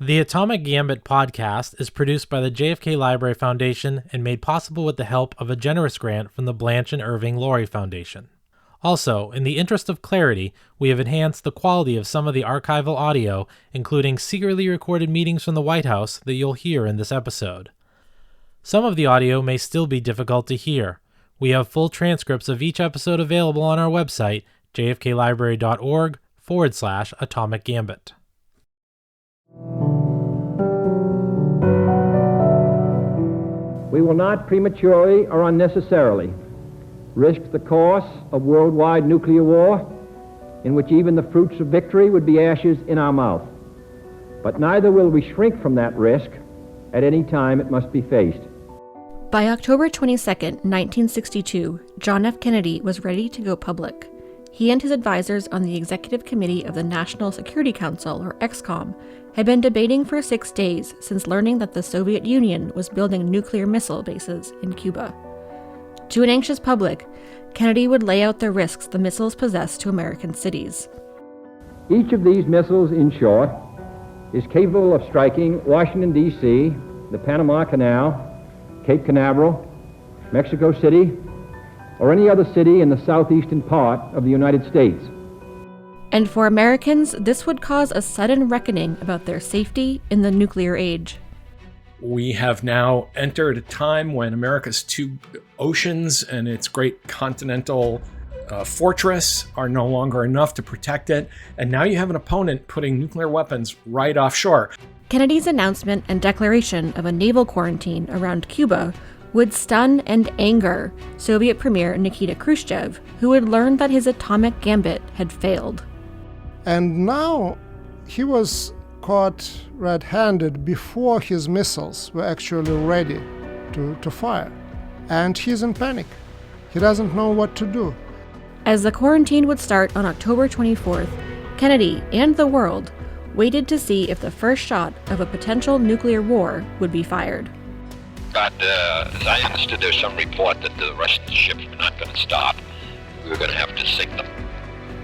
The Atomic Gambit podcast is produced by the JFK Library Foundation and made possible with the help of a generous grant from the Blanche and Irving Laurie Foundation. Also, in the interest of clarity, we have enhanced the quality of some of the archival audio, including secretly recorded meetings from the White House that you'll hear in this episode. Some of the audio may still be difficult to hear. We have full transcripts of each episode available on our website, jfklibrary.org/Atomic Gambit. We will not prematurely or unnecessarily risk the course of worldwide nuclear war, in which even the fruits of victory would be ashes in our mouth. But neither will we shrink from that risk at any time it must be faced. By October 22, 1962, John F. Kennedy was ready to go public. He and his advisors on the Executive Committee of the National Security Council, or EXCOM, had been debating for 6 days since learning that the Soviet Union was building nuclear missile bases in Cuba. To an anxious public, Kennedy would lay out the risks the missiles possessed to American cities. Each of these missiles, in short, is capable of striking Washington, D.C., the Panama Canal, Cape Canaveral, Mexico City, or any other city in the southeastern part of the United States. And for Americans, this would cause a sudden reckoning about their safety in the nuclear age. We have now entered a time when America's two oceans and its great continental fortress are no longer enough to protect it, and now you have an opponent putting nuclear weapons right offshore. Kennedy's announcement and declaration of a naval quarantine around Cuba would stun and anger Soviet Premier Nikita Khrushchev, who had learned that his atomic gambit had failed. And now he was caught red-handed before his missiles were actually ready to fire. And he's in panic. He doesn't know what to do. As the quarantine would start on October 24th, Kennedy and the world waited to see if the first shot of a potential nuclear war would be fired. But as I understood, there's some report that the Russian ships were not going to stop. We were going to have to sink them.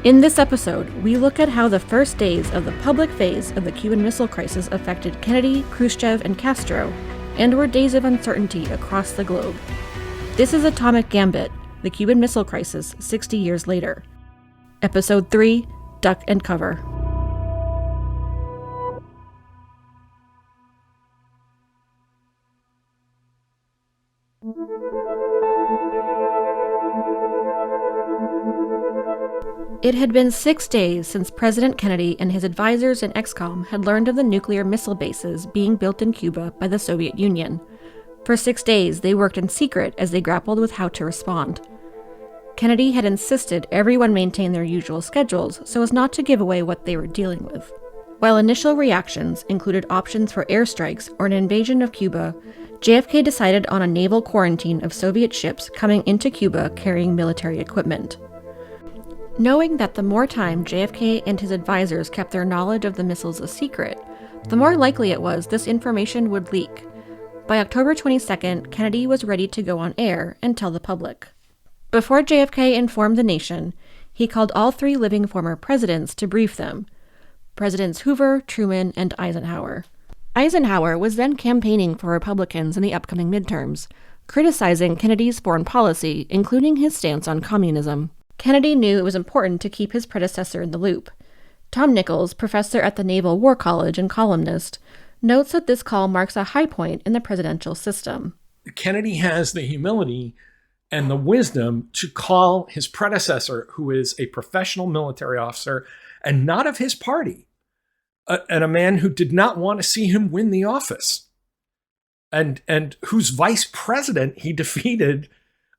In this episode, we look at how the first days of the public phase of the Cuban Missile Crisis affected Kennedy, Khrushchev, and Castro, and were days of uncertainty across the globe. This is Atomic Gambit, the Cuban Missile Crisis 60 years later. Episode 3, Duck and Cover. It had been 6 days since President Kennedy and his advisors in EXCOM had learned of the nuclear missile bases being built in Cuba by the Soviet Union. For 6 days, they worked in secret as they grappled with how to respond. Kennedy had insisted everyone maintain their usual schedules so as not to give away what they were dealing with. While initial reactions included options for airstrikes or an invasion of Cuba, JFK decided on a naval quarantine of Soviet ships coming into Cuba carrying military equipment. Knowing that the more time JFK and his advisors kept their knowledge of the missiles a secret, the more likely it was this information would leak. By October 22nd, Kennedy was ready to go on air and tell the public. Before JFK informed the nation, he called all 3 living former presidents to brief them: Presidents Hoover, Truman, and Eisenhower. Eisenhower was then campaigning for Republicans in the upcoming midterms, criticizing Kennedy's foreign policy, including his stance on communism. Kennedy knew it was important to keep his predecessor in the loop. Tom Nichols, professor at the Naval War College and columnist, notes that this call marks a high point in the presidential system. Kennedy has the humility and the wisdom to call his predecessor, who is a professional military officer and not of his party, and a man who did not want to see him win the office, and whose vice president he defeated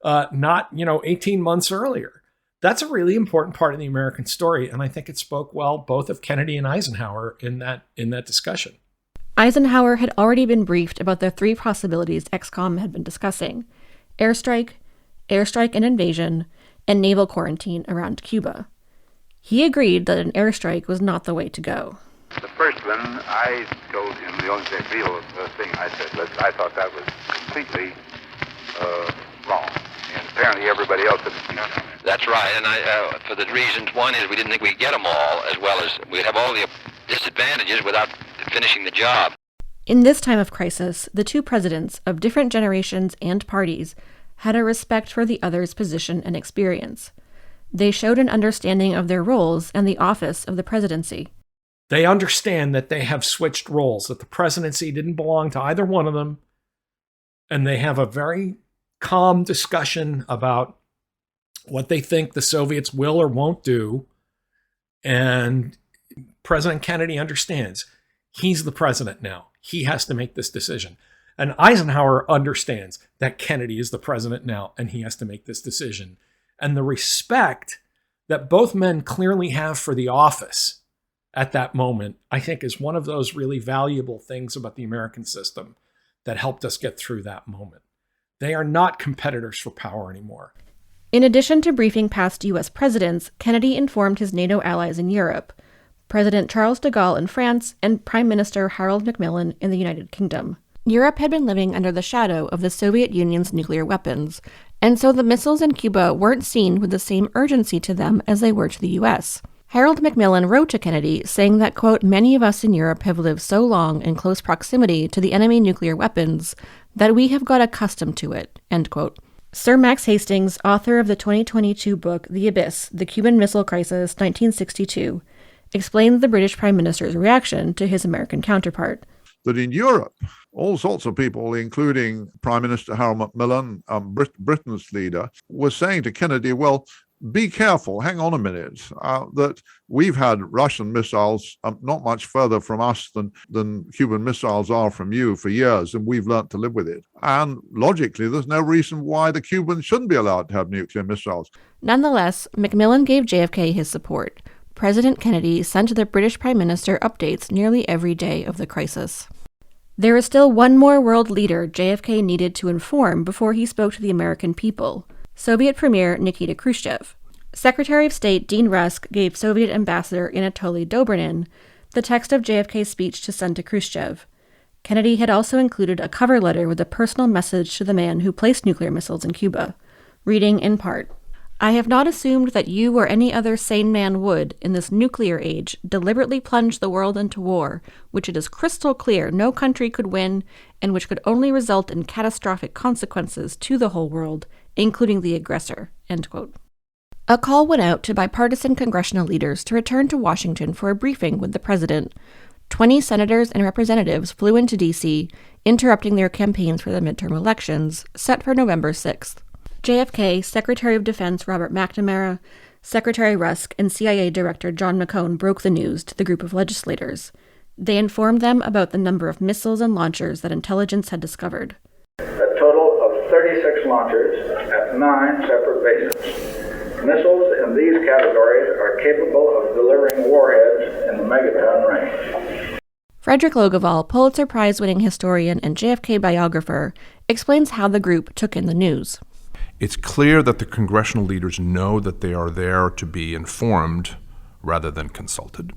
18 months earlier. That's a really important part of the American story, and I think it spoke well both of Kennedy and Eisenhower in that discussion. Eisenhower had already been briefed about the 3 possibilities EXCOM had been discussing: airstrike and invasion, and naval quarantine around Cuba. He agreed that an airstrike was not the way to go. The first one, I told him the only real thing I said was I thought that was completely wrong. And apparently everybody else had seen it. That's right, and for the reasons, one is we didn't think we'd get them all, as well as we'd have all the disadvantages without finishing the job. In this time of crisis, the two presidents of different generations and parties had a respect for the other's position and experience. They showed an understanding of their roles and the office of the presidency. They understand that they have switched roles, that the presidency didn't belong to either one of them, and they have a very calm discussion about what they think the Soviets will or won't do. And President Kennedy understands he's the president now. He has to make this decision. And Eisenhower understands that Kennedy is the president now, and he has to make this decision. And the respect that both men clearly have for the office at that moment, I think, is one of those really valuable things about the American system that helped us get through that moment. They are not competitors for power anymore. In addition to briefing past U.S. presidents, Kennedy informed his NATO allies in Europe, President Charles de Gaulle in France, and Prime Minister Harold Macmillan in the United Kingdom. Europe had been living under the shadow of the Soviet Union's nuclear weapons, and so the missiles in Cuba weren't seen with the same urgency to them as they were to the U.S. Harold Macmillan wrote to Kennedy saying that, quote, "Many of us in Europe have lived so long in close proximity to the enemy nuclear weapons that we have got accustomed to it," end quote. Sir Max Hastings, author of the 2022 book The Abyss, The Cuban Missile Crisis, 1962, explains the British Prime Minister's reaction to his American counterpart. That in Europe, all sorts of people, including Prime Minister Harold Macmillan, Britain's leader, were saying to Kennedy, well, be careful, hang on a minute, that we've had Russian missiles not much further from us than Cuban missiles are from you for years, and we've learnt to live with it. And logically, there's no reason why the Cubans shouldn't be allowed to have nuclear missiles. Nonetheless, Macmillan gave JFK his support. President Kennedy sent the British Prime Minister updates nearly every day of the crisis. There is still one more world leader JFK needed to inform before he spoke to the American people: Soviet Premier Nikita Khrushchev. Secretary of State Dean Rusk gave Soviet Ambassador Anatoly Dobrynin the text of JFK's speech to send to Khrushchev. Kennedy had also included a cover letter with a personal message to the man who placed nuclear missiles in Cuba, reading in part, "I have not assumed that you or any other sane man would, in this nuclear age, deliberately plunge the world into war, which it is crystal clear no country could win, and which could only result in catastrophic consequences to the whole world, including the aggressor," end quote. A call went out to bipartisan congressional leaders to return to Washington for a briefing with the president. 20 senators and representatives flew into D.C., interrupting their campaigns for the midterm elections, set for November 6th. JFK, Secretary of Defense Robert McNamara, Secretary Rusk, and CIA Director John McCone broke the news to the group of legislators. They informed them about the number of missiles and launchers that intelligence had discovered. A total of 36 launchers at 9 separate bases. Missiles in these categories are capable of delivering warheads in the megaton range. Frederick Logevall, Pulitzer Prize-winning historian and JFK biographer, explains how the group took in the news. It's clear that the congressional leaders know that they are there to be informed rather than consulted.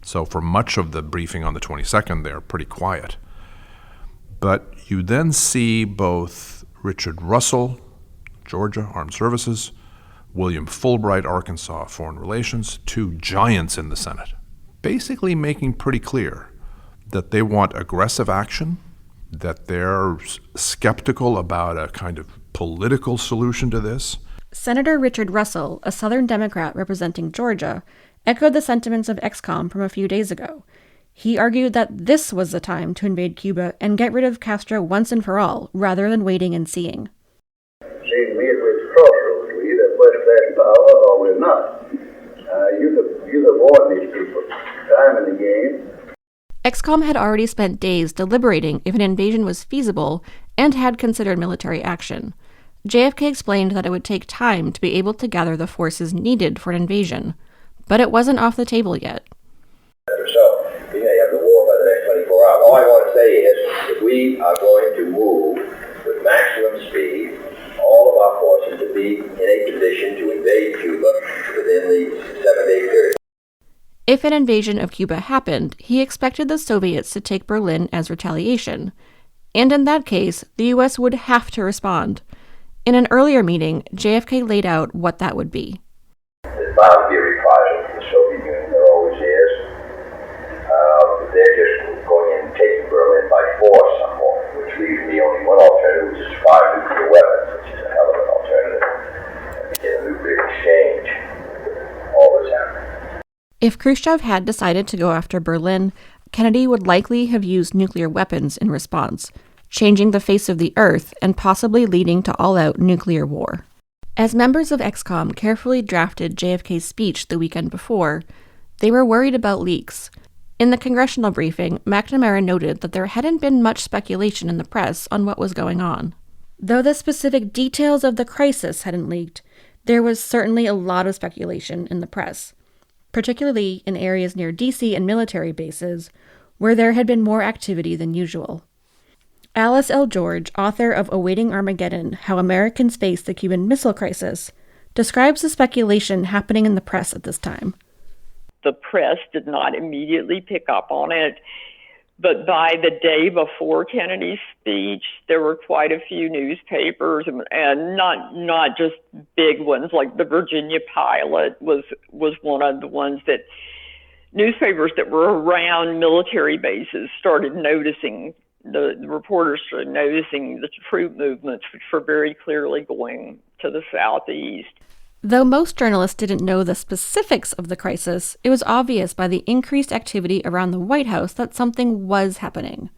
So for much of the briefing on the 22nd, they're pretty quiet. But you then see both Richard Russell, Georgia, Armed Services, William Fulbright, Arkansas, Foreign Relations, two giants in the Senate, basically making pretty clear that they want aggressive action, that they're skeptical about a kind of political solution to this. Senator Richard Russell, a Southern Democrat representing Georgia, echoed the sentiments of ExComm from a few days ago. He argued that this was the time to invade Cuba and get rid of Castro once and for all, rather than waiting and seeing. Seems to me it's crossroads. We're either West power or we're not. You could warn these people. Time in the game. ExComm had already spent days deliberating if an invasion was feasible and had considered military action. JFK explained that it would take time to be able to gather the forces needed for an invasion, but it wasn't off the table yet. So, we may have the war by the next 24 hours. All I want to say is that we are going to move with maximum speed all of our forces to be in a position to invade Cuba within the 7-day period. If an invasion of Cuba happened, he expected the Soviets to take Berlin as retaliation. And in that case, the U.S. would have to respond. In an earlier meeting, JFK laid out what that would be. There's bound to be a reprisal from the Soviet Union. There always is. They're just If Khrushchev had decided to go after Berlin, Kennedy would likely have used nuclear weapons in response, changing the face of the Earth and possibly leading to all-out nuclear war. As members of ExComm carefully drafted JFK's speech the weekend before, they were worried about leaks. In the congressional briefing, McNamara noted that there hadn't been much speculation in the press on what was going on. Though the specific details of the crisis hadn't leaked, there was certainly a lot of speculation in the press, particularly in areas near DC and military bases, where there had been more activity than usual. Alice L. George, author of Awaiting Armageddon: How Americans Face the Cuban Missile Crisis, describes the speculation happening in the press at this time. The press did not immediately pick up on it, but by the day before Kennedy's speech, there were quite a few newspapers, and not just big ones, like the Virginia Pilot was one of the ones that newspapers that were around military bases started noticing. The reporters started noticing the troop movements, which were very clearly going to the southeast. Though most journalists didn't know the specifics of the crisis, it was obvious by the increased activity around the White House that something was happening.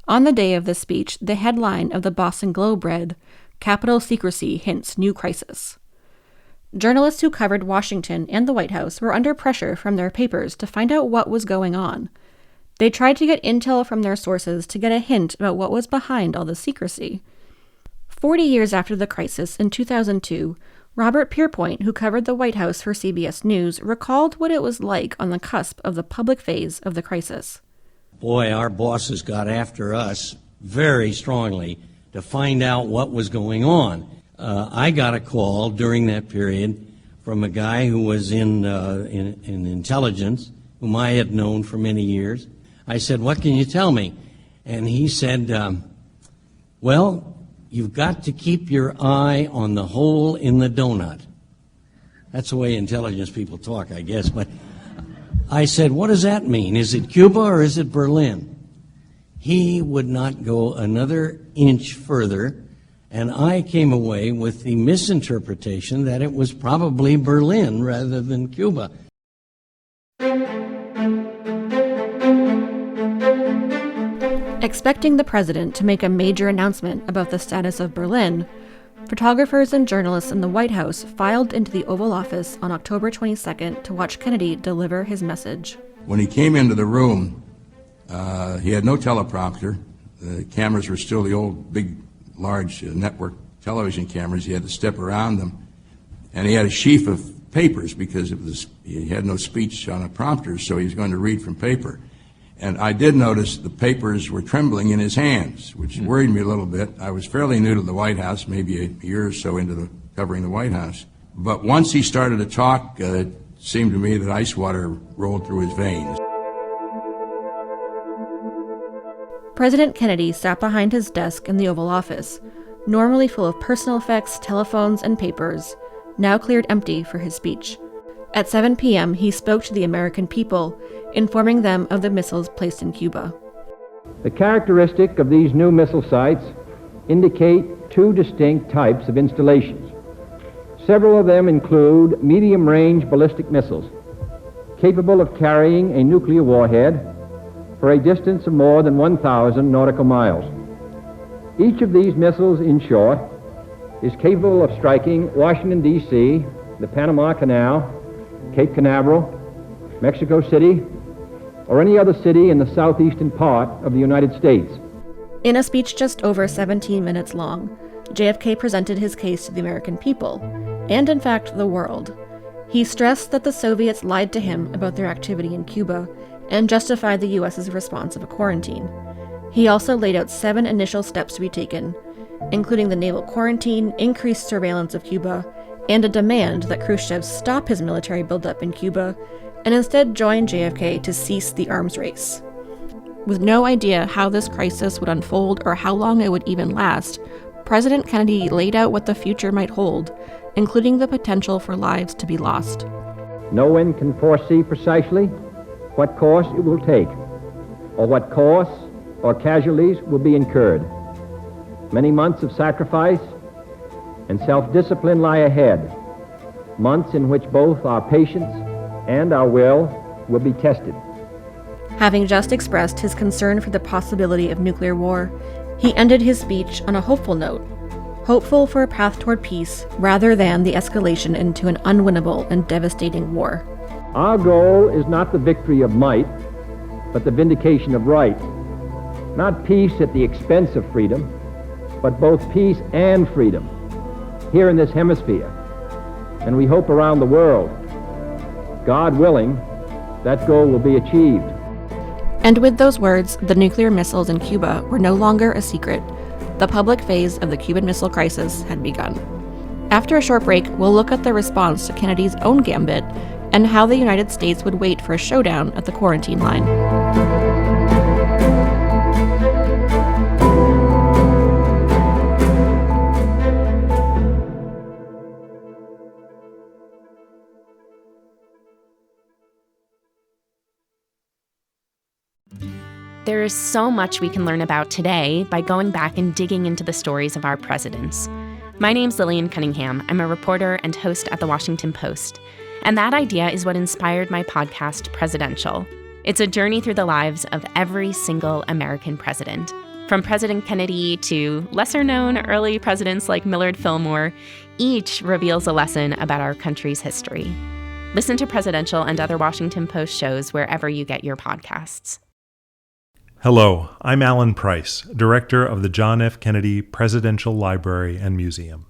On the day of this speech, the headline of the Boston Globe read, "Capitol Secrecy Hints New Crisis." Journalists who covered Washington and the White House were under pressure from their papers to find out what was going on. They tried to get intel from their sources to get a hint about what was behind all the secrecy. 40 years after the crisis, in 2002, Robert Pierpoint, who covered the White House for CBS News, recalled what it was like on the cusp of the public phase of the crisis. Boy, our bosses got after us very strongly to find out what was going on. I got a call during that period from a guy who was in intelligence, whom I had known for many years. I said, "What can you tell me?" And he said, "Well, you've got to keep your eye on the hole in the donut." That's the way intelligence people talk, I guess. But I said, "What does that mean? Is it Cuba or is it Berlin?" He would not go another inch further, and I came away with the misinterpretation that it was probably Berlin rather than Cuba. Expecting the president to make a major announcement about the status of Berlin, photographers and journalists in the White House filed into the Oval Office on October 22nd to watch Kennedy deliver his message. When he came into the room, he had no teleprompter. The cameras were still the old, big, large network television cameras. He had to step around them. And he had a sheaf of papers because he had no speech on a prompter, so he was going to read from paper. And I did notice the papers were trembling in his hands, which worried me a little bit. I was fairly new to the White House, maybe a year or so into covering the White House. But once he started to talk, it seemed to me that ice water rolled through his veins. President Kennedy sat behind his desk in the Oval Office, normally full of personal effects, telephones, and papers, now cleared empty for his speech. At 7 p.m., he spoke to the American people, informing them of the missiles placed in Cuba. The characteristic of these new missile sites indicate two distinct types of installations. Several of them include medium-range ballistic missiles, capable of carrying a nuclear warhead for a distance of more than 1,000 nautical miles. Each of these missiles, in short, is capable of striking Washington, D.C., the Panama Canal, Cape Canaveral, Mexico City, or any other city in the southeastern part of the United States. In a speech just over 17 minutes long, JFK presented his case to the American people, and in fact the world. He stressed that the Soviets lied to him about their activity in Cuba and justified the U.S.'s response of a quarantine. He also laid out 7 initial steps to be taken, including the naval quarantine, increased surveillance of Cuba, and a demand that Khrushchev stop his military buildup in Cuba and instead join JFK to cease the arms race. With no idea how this crisis would unfold or how long it would even last, President Kennedy laid out what the future might hold, including the potential for lives to be lost. No one can foresee precisely what course it will take, or what costs or casualties will be incurred. Many months of sacrifice and self-discipline lie ahead, months in which both our patience and our will will be tested. Having just expressed his concern for the possibility of nuclear war, he ended his speech on a hopeful note, hopeful for a path toward peace rather than the escalation into an unwinnable and devastating war. Our goal is not the victory of might, but the vindication of right. Not peace at the expense of freedom, but both peace and freedom here in this hemisphere, and we hope around the world. God willing, that goal will be achieved. And with those words, the nuclear missiles in Cuba were no longer a secret. The public phase of the Cuban Missile Crisis had begun. After a short break, we'll look at the response to Kennedy's own Gambit and how the United States would wait for a showdown at the quarantine line. There is so much we can learn about today by going back and digging into the stories of our presidents. My name's Lillian Cunningham. I'm a reporter and host at The Washington Post. And that idea is what inspired my podcast, Presidential. It's a journey through the lives of every single American president. From President Kennedy to lesser-known early presidents like Millard Fillmore, each reveals a lesson about our country's history. Listen to Presidential and other Washington Post shows wherever you get your podcasts. Hello, I'm Alan Price, director of the John F. Kennedy Presidential Library and Museum.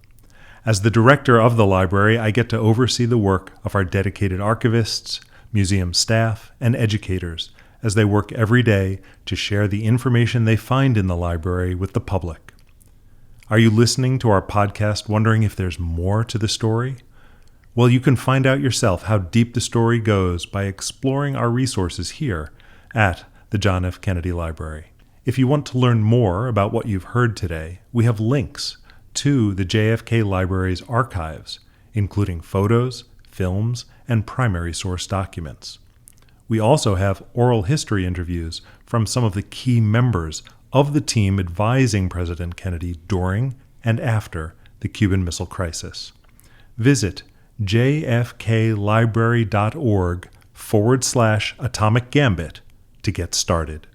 As the director of the library, I get to oversee the work of our dedicated archivists, museum staff, and educators as they work every day to share the information they find in the library with the public. Are you listening to our podcast wondering if there's more to the story? Well, you can find out yourself how deep the story goes by exploring our resources here at the John F. Kennedy Library. If you want to learn more about what you've heard today, we have links to the JFK Library's archives, including photos, films, and primary source documents. We also have oral history interviews from some of the key members of the team advising President Kennedy during and after the Cuban Missile Crisis. Visit jfklibrary.org/Atomic Gambit to get started.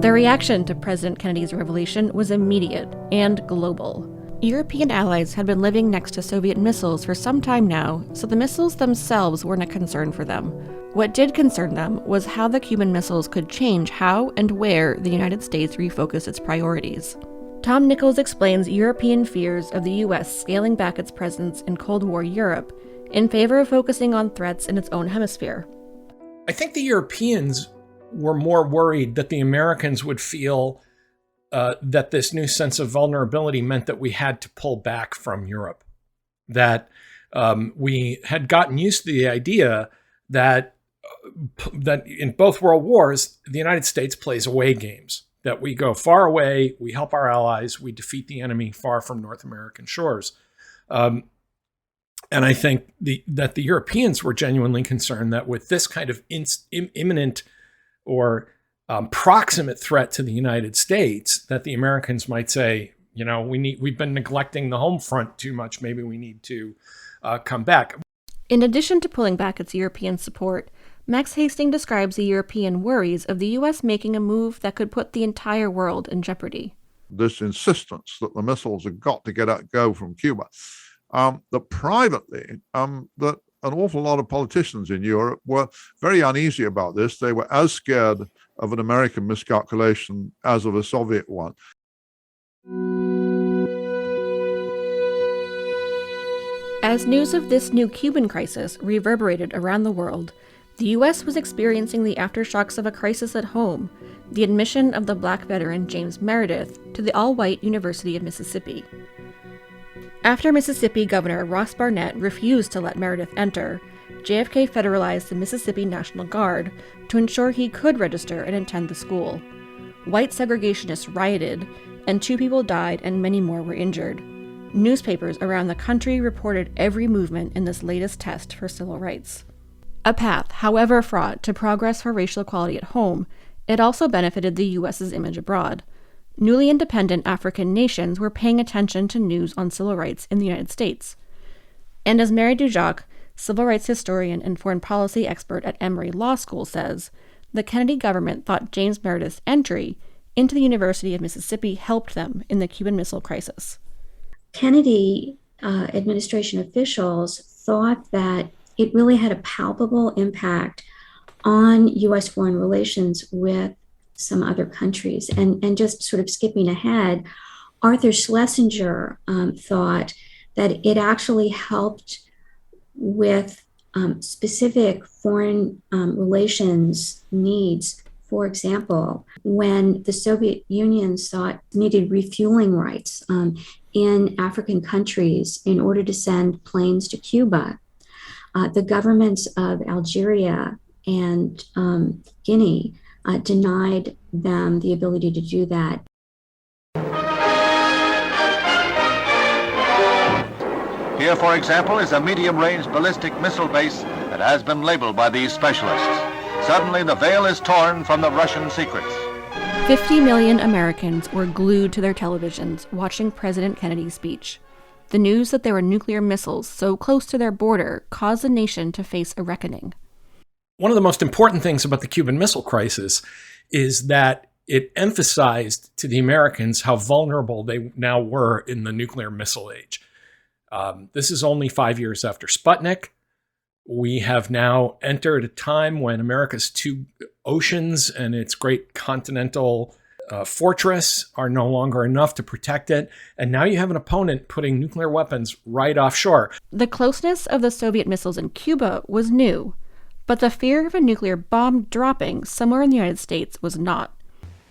The reaction to President Kennedy's revelation was immediate and global. European allies had been living next to Soviet missiles for some time now, so the missiles themselves weren't a concern for them. What did concern them was how the Cuban missiles could change how and where the United States refocused its priorities. Tom Nichols explains European fears of the U.S. scaling back its presence in Cold War Europe in favor of focusing on threats in its own hemisphere. I think the Europeans were more worried that the Americans would feel that this new sense of vulnerability meant that we had to pull back from Europe, that we had gotten used to the idea that in both world wars, the United States plays away games, that we go far away, we help our allies, we defeat the enemy far from North American shores. And I think that the Europeans were genuinely concerned that with this kind of imminent or proximate threat to the United States, that the Americans might say, you know, we've been neglecting the home front too much. Maybe we need to come back. In addition to pulling back its European support, Max Hastings describes the European worries of the U.S. making a move that could put the entire world in jeopardy. This insistence that the missiles have got to go from Cuba, that privately, that an awful lot of politicians in Europe were very uneasy about this. They were as scared of an American miscalculation as of a Soviet one. As news of this new Cuban crisis reverberated around the world, the U.S. was experiencing the aftershocks of a crisis at home, the admission of the black veteran James Meredith to the all-white University of Mississippi. After Mississippi Governor Ross Barnett refused to let Meredith enter, JFK federalized the Mississippi National Guard to ensure he could register and attend the school. White segregationists rioted, and 2 people died and many more were injured. Newspapers around the country reported every movement in this latest test for civil rights. A path, however fraught, to progress for racial equality at home, it also benefited the U.S.'s image abroad. newly independent African nations were paying attention to news on civil rights in the United States. And as Mary Dujac, civil rights historian and foreign policy expert at Emory Law School, says, the Kennedy government thought James Meredith's entry into the University of Mississippi helped them in the Cuban Missile Crisis. Kennedy administration officials thought that it really had a palpable impact on U.S. foreign relations with some other countries. And just sort of skipping ahead, Arthur Schlesinger thought that it actually helped with specific foreign relations needs. For example, when the Soviet Union needed refueling rights in African countries in order to send planes to Cuba, the governments of Algeria and Guinea denied them the ability to do that. Here, for example, is a medium-range ballistic missile base that has been labeled by these specialists. Suddenly, the veil is torn from the Russian secrets. 50 million Americans were glued to their televisions watching President Kennedy's speech. The news that there were nuclear missiles so close to their border caused the nation to face a reckoning. One of the most important things about the Cuban Missile Crisis is that it emphasized to the Americans how vulnerable they now were in the nuclear missile age. This is only 5 years after Sputnik. We have now entered a time when America's two oceans and its great continental fortress are no longer enough to protect it. And now you have an opponent putting nuclear weapons right offshore. The closeness of the Soviet missiles in Cuba was new, but the fear of a nuclear bomb dropping somewhere in the United States was not.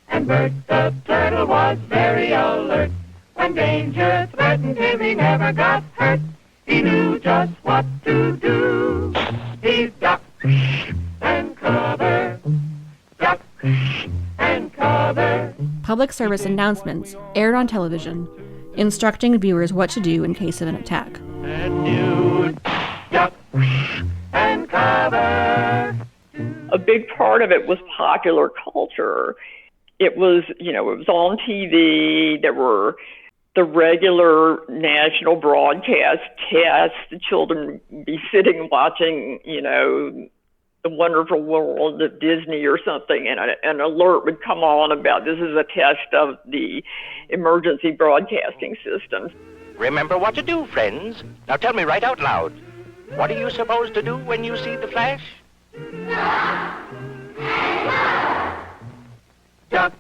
And Bert the turtle was very alert. When danger threatened him, he never got hurt. He knew just what to do. He ducked and covered, ducked and covered. Public service announcements aired on television, instructing viewers what to do in case of an attack. And knew, duck and cover. A big part of it was popular culture. It was, it was on TV. There were the regular national broadcast tests. The children would be sitting watching, The Wonderful World of Disney or something, and an alert would come on about this is a test of the emergency broadcasting systems. Remember what to do, friends. Now tell me right out loud. What are you supposed to do when you see the flash? Duck.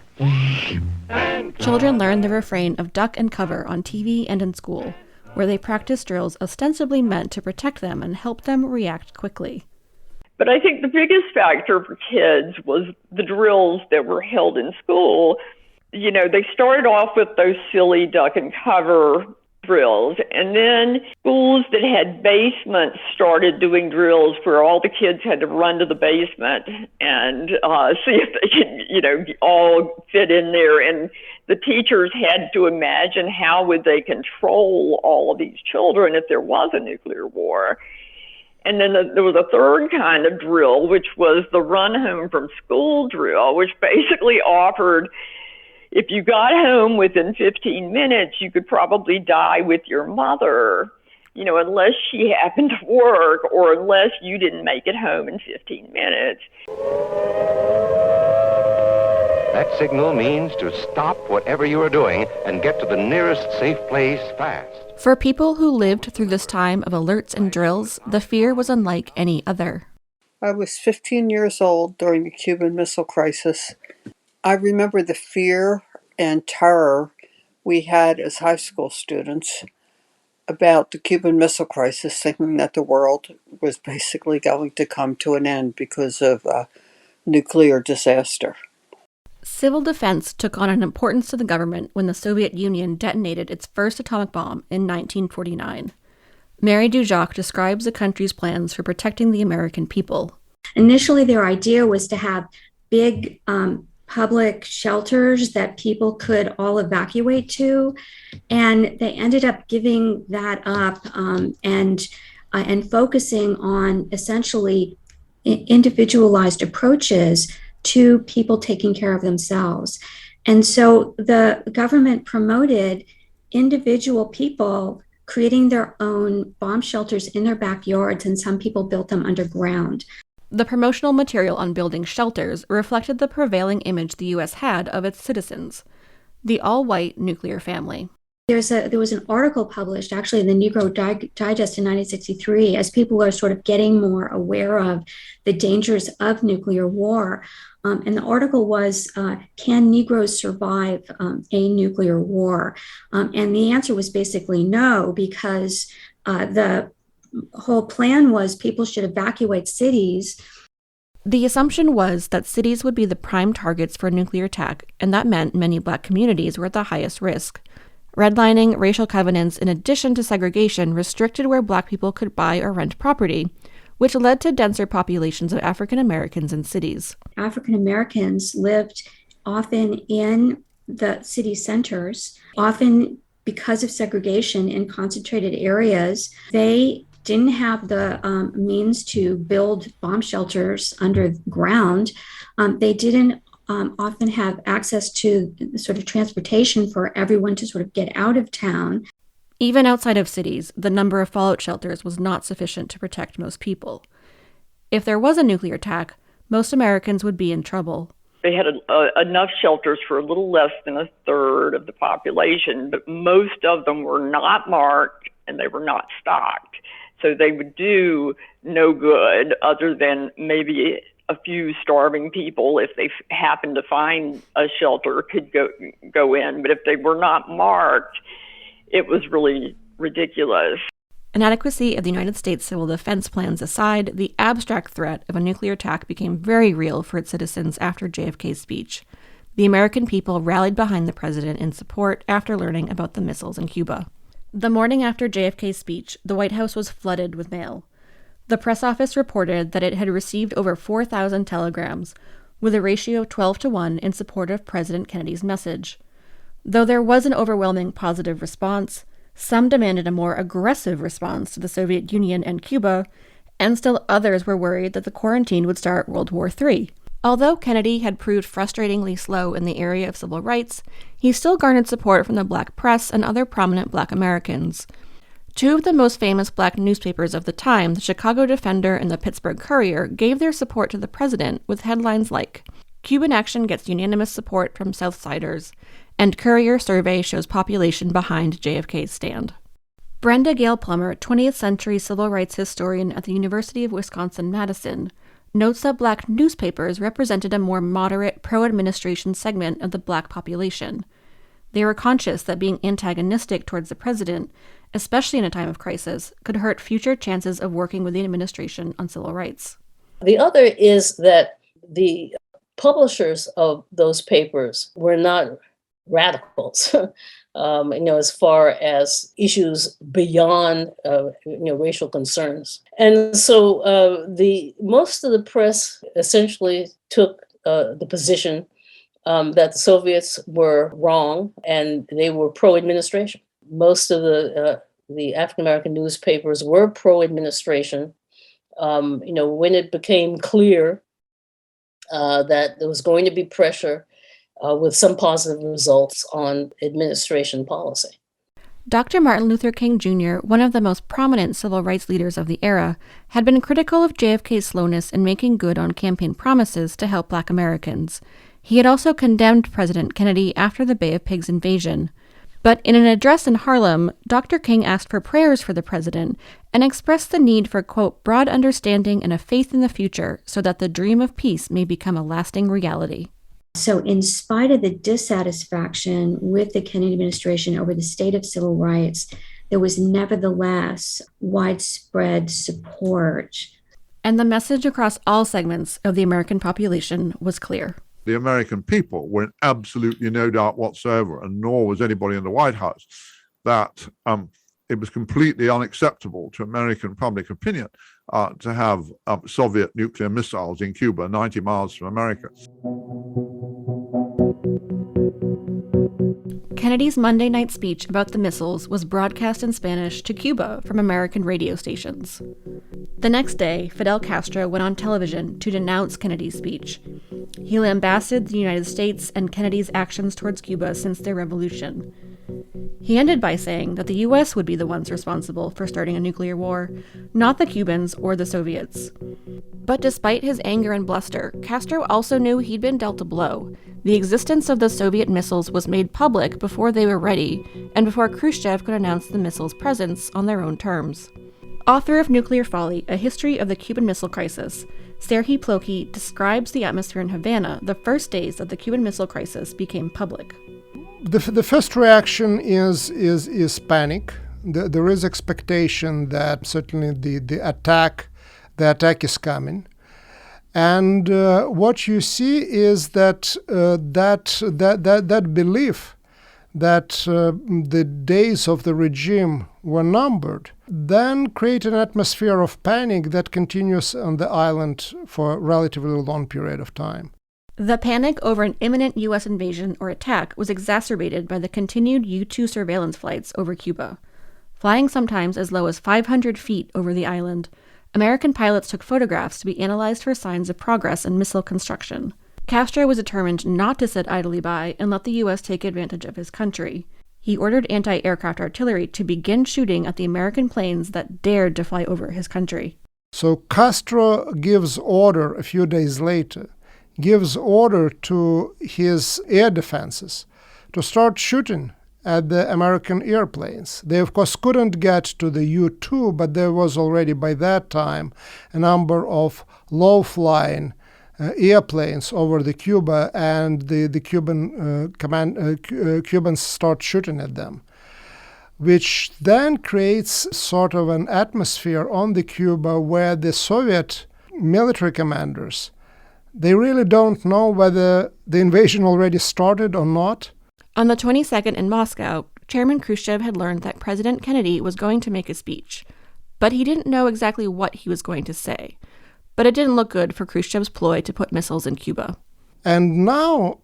Children learned the refrain of duck and cover on TV and in school, where they practiced drills ostensibly meant to protect them and help them react quickly. But I think the biggest factor for kids was the drills that were held in school. They started off with those silly duck and cover drills, and then schools that had basements started doing drills where all the kids had to run to the basement and see if they could, all fit in there. And the teachers had to imagine how would they control all of these children if there was a nuclear war. And then there was a third kind of drill, which was the run home from school drill, which basically offered, if you got home within 15 minutes, you could probably die with your mother, unless she happened to work or unless you didn't make it home in 15 minutes. That signal means to stop whatever you are doing and get to the nearest safe place fast. For people who lived through this time of alerts and drills, the fear was unlike any other. I was 15 years old during the Cuban Missile Crisis. I remember the fear and terror we had as high school students about the Cuban Missile Crisis, thinking that the world was basically going to come to an end because of a nuclear disaster. Civil defense took on an importance to the government when the Soviet Union detonated its first atomic bomb in 1949. Mary Dujac describes the country's plans for protecting the American people. Initially, their idea was to have big public shelters that people could all evacuate to, and they ended up giving that up and focusing on essentially individualized approaches to people taking care of themselves. And so the government promoted individual people creating their own bomb shelters in their backyards, and some people built them underground. The promotional material on building shelters reflected the prevailing image the U.S. had of its citizens, the all-white nuclear family. There was an article published actually in the Negro Digest in 1963 as people are sort of getting more aware of the dangers of nuclear war. And the article was, can Negroes survive a nuclear war? And the answer was basically no, because the whole plan was people should evacuate cities. The assumption was that cities would be the prime targets for a nuclear attack, and that meant many Black communities were at the highest risk. Redlining, racial covenants, in addition to segregation, restricted where Black people could buy or rent property, which led to denser populations of African Americans in cities. African Americans lived often in the city centers, often because of segregation in concentrated areas. They didn't have the means to build bomb shelters underground. They didn't often have access to sort of transportation for everyone to sort of get out of town. Even outside of cities, the number of fallout shelters was not sufficient to protect most people. If there was a nuclear attack, most Americans would be in trouble. They had enough shelters for a little less than a third of the population, but most of them were not marked and they were not stocked. So they would do no good other than maybe a few starving people, if they happened to find a shelter, could go in. But if they were not marked, it was really ridiculous. Inadequacy of the United States civil defense plans aside, the abstract threat of a nuclear attack became very real for its citizens after JFK's speech. The American people rallied behind the president in support after learning about the missiles in Cuba. The morning after JFK's speech, the White House was flooded with mail. The press office reported that it had received over 4,000 telegrams, with a ratio of 12-1 in support of President Kennedy's message. Though there was an overwhelming positive response, some demanded a more aggressive response to the Soviet Union and Cuba, and still others were worried that the quarantine would start World War III. Although Kennedy had proved frustratingly slow in the area of civil rights, he still garnered support from the Black press and other prominent Black Americans. Two of the most famous Black newspapers of the time, the Chicago Defender and the Pittsburgh Courier, gave their support to the president with headlines like, "Cuban action gets unanimous support from Southsiders," and Courier survey shows population behind JFK's stand. Brenda Gale Plummer, 20th century civil rights historian at the University of Wisconsin-Madison, notes that Black newspapers represented a more moderate, pro-administration segment of the Black population. They were conscious that being antagonistic towards the president, especially in a time of crisis, could hurt future chances of working with the administration on civil rights. The other is that the publishers of those papers were not radicals, as far as issues beyond, racial concerns. And so most of the press essentially took the position that the Soviets were wrong and they were pro-administration. Most of the African-American newspapers were pro-administration. When it became clear that there was going to be pressure with some positive results on administration policy. Dr. Martin Luther King Jr., one of the most prominent civil rights leaders of the era, had been critical of JFK's slowness in making good on campaign promises to help Black Americans. He had also condemned President Kennedy after the Bay of Pigs invasion. But in an address in Harlem, Dr. King asked for prayers for the president and expressed the need for, quote, broad understanding and a faith in the future so that the dream of peace may become a lasting reality. So in spite of the dissatisfaction with the Kennedy administration over the state of civil rights, there was nevertheless widespread support. And the message across all segments of the American population was clear. The American people were in absolutely no doubt whatsoever, and nor was anybody in the White House, that it was completely unacceptable to American public opinion to have Soviet nuclear missiles in Cuba, 90 miles from America. Kennedy's Monday night speech about the missiles was broadcast in Spanish to Cuba from American radio stations. The next day, Fidel Castro went on television to denounce Kennedy's speech. He lambasted the United States and Kennedy's actions towards Cuba since their revolution. He ended by saying that the U.S. would be the ones responsible for starting a nuclear war, not the Cubans or the Soviets. But despite his anger and bluster, Castro also knew he'd been dealt a blow. The existence of the Soviet missiles was made public before they were ready, and before Khrushchev could announce the missiles' presence on their own terms. Author of Nuclear Folly, A History of the Cuban Missile Crisis, Serhii Plokhy describes the atmosphere in Havana the first days that the Cuban Missile Crisis became public. The first reaction is panic. There is expectation that certainly the attack is coming, and what you see is that that belief that the days of the regime were numbered then create an atmosphere of panic that continues on the island for a relatively long period of time. The panic over an imminent U.S. invasion or attack was exacerbated by the continued U-2 surveillance flights over Cuba. Flying sometimes as low as 500 feet over the island, American pilots took photographs to be analyzed for signs of progress in missile construction. Castro was determined not to sit idly by and let the U.S. take advantage of his country. He ordered anti-aircraft artillery to begin shooting at the American planes that dared to fly over his country. So Castro gives order a few days later, gives order to his air defenses to start shooting at the American airplanes. They, of course, couldn't get to the U-2, but there was already by that time a number of low-flying airplanes over the Cuba, and the Cubans start shooting at them, which then creates sort of an atmosphere on the Cuba where the Soviet military commanders, they really don't know whether the invasion already started or not. On the 22nd in Moscow, Chairman Khrushchev had learned that President Kennedy was going to make a speech, but he didn't know exactly what he was going to say. But it didn't look good for Khrushchev's ploy to put missiles in Cuba. And now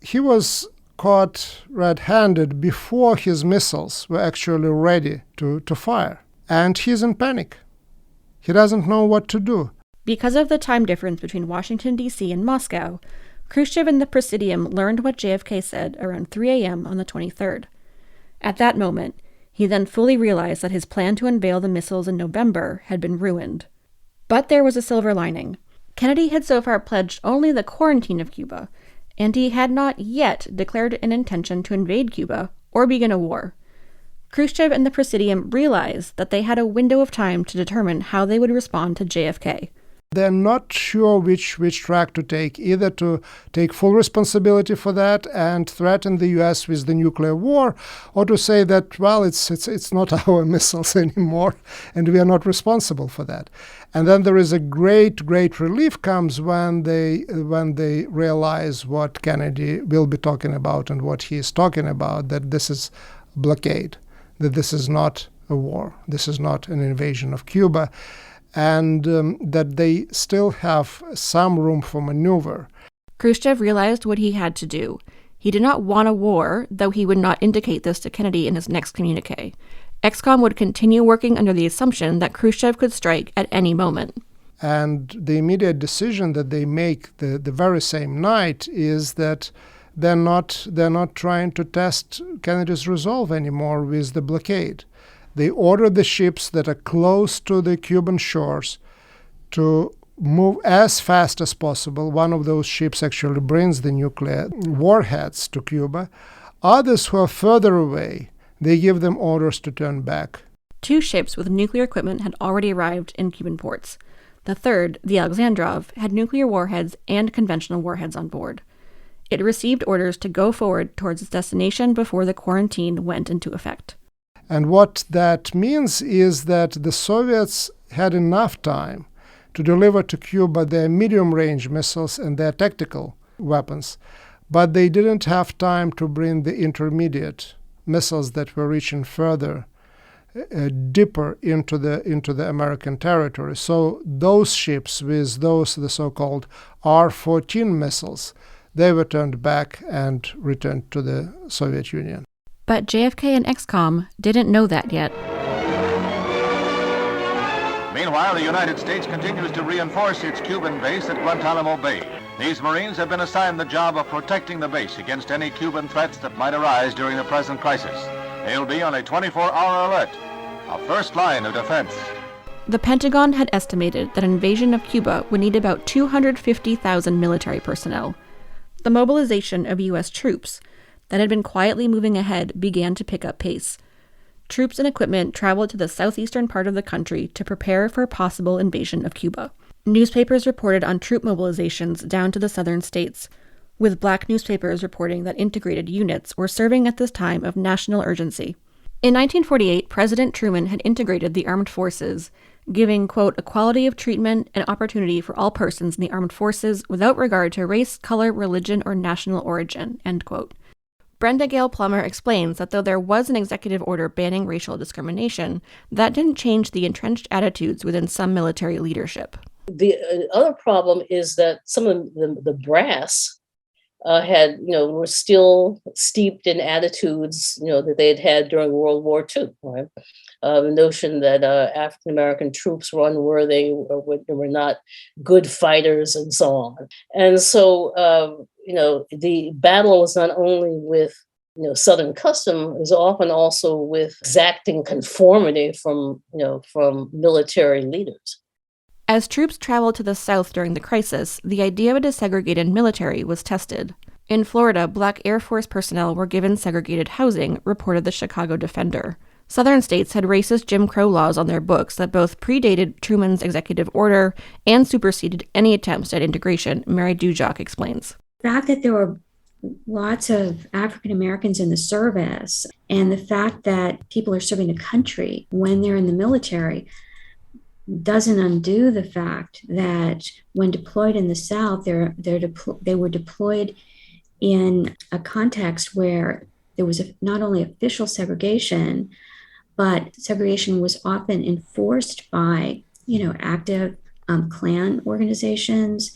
he was caught red-handed before his missiles were actually ready to fire. And he's in panic. He doesn't know what to do. Because of the time difference between Washington, D.C. and Moscow, Khrushchev and the Presidium learned what JFK said around 3 a.m. on the 23rd. At that moment, he then fully realized that his plan to unveil the missiles in November had been ruined. But there was a silver lining. Kennedy had so far pledged only the quarantine of Cuba, and he had not yet declared an intention to invade Cuba or begin a war. Khrushchev and the Presidium realized that they had a window of time to determine how they would respond to JFK. They're not sure which track to take, either to take full responsibility for that and threaten the U.S. with the nuclear war, or to say that, well, it's not our missiles anymore, and we are not responsible for that. And then there is a great relief comes when they realize what Kennedy will be talking about and what he is talking about, that this is blockade, that this is not a war, this is not an invasion of Cuba, and that they still have some room for maneuver. Khrushchev realized what he had to do. He did not want a war, though he would not indicate this to Kennedy in his next communique. ExComm would continue working under the assumption that Khrushchev could strike at any moment. And the immediate decision that they make the very same night is that they're not trying to test Kennedy's resolve anymore with the blockade. They order the ships that are close to the Cuban shores to move as fast as possible. One of those ships actually brings the nuclear warheads to Cuba. Others who are further away, they give them orders to turn back. 2 ships with nuclear equipment had already arrived in Cuban ports. The third, the Alexandrov, had nuclear warheads and conventional warheads on board. It received orders to go forward towards its destination before the quarantine went into effect. And what that means is that the Soviets had enough time to deliver to Cuba their medium-range missiles and their tactical weapons, but they didn't have time to bring the intermediate missiles that were reaching further, deeper into the American territory. So those ships with the so-called R-14 missiles, they were turned back and returned to the Soviet Union. But JFK and ExComm didn't know that yet. Meanwhile, the United States continues to reinforce its Cuban base at Guantanamo Bay. These Marines have been assigned the job of protecting the base against any Cuban threats that might arise during the present crisis. They'll be on a 24-hour alert, a first line of defense. The Pentagon had estimated that an invasion of Cuba would need about 250,000 military personnel. The mobilization of U.S. troops that had been quietly moving ahead began to pick up pace. Troops and equipment traveled to the southeastern part of the country to prepare for a possible invasion of Cuba. Newspapers reported on troop mobilizations down to the southern states, with black newspapers reporting that integrated units were serving at this time of national urgency. In 1948, President Truman had integrated the armed forces, giving, quote, equality of treatment and opportunity for all persons in the armed forces without regard to race, color, religion, or national origin, end quote. Brenda Gale Plummer explains that though there was an executive order banning racial discrimination, that didn't change the entrenched attitudes within some military leadership. The other problem is that some of the brass were still steeped in attitudes, that they had during World War II. Right? The notion that African American troops were unworthy, or were not good fighters, and so on. And so, the battle was not only with Southern custom, it was often also with exacting conformity from military leaders. As troops traveled to the South during the crisis, the idea of a desegregated military was tested. In Florida, black Air Force personnel were given segregated housing, reported the Chicago Defender. Southern states had racist Jim Crow laws on their books that both predated Truman's executive order and superseded any attempts at integration, Mary Dujock explains. The fact that there were lots of African Americans in the service, and the fact that people are serving the country when they're in the military, doesn't undo the fact that when deployed in the South, they were deployed in a context where there was not only official segregation, but segregation was often enforced by, active Klan organizations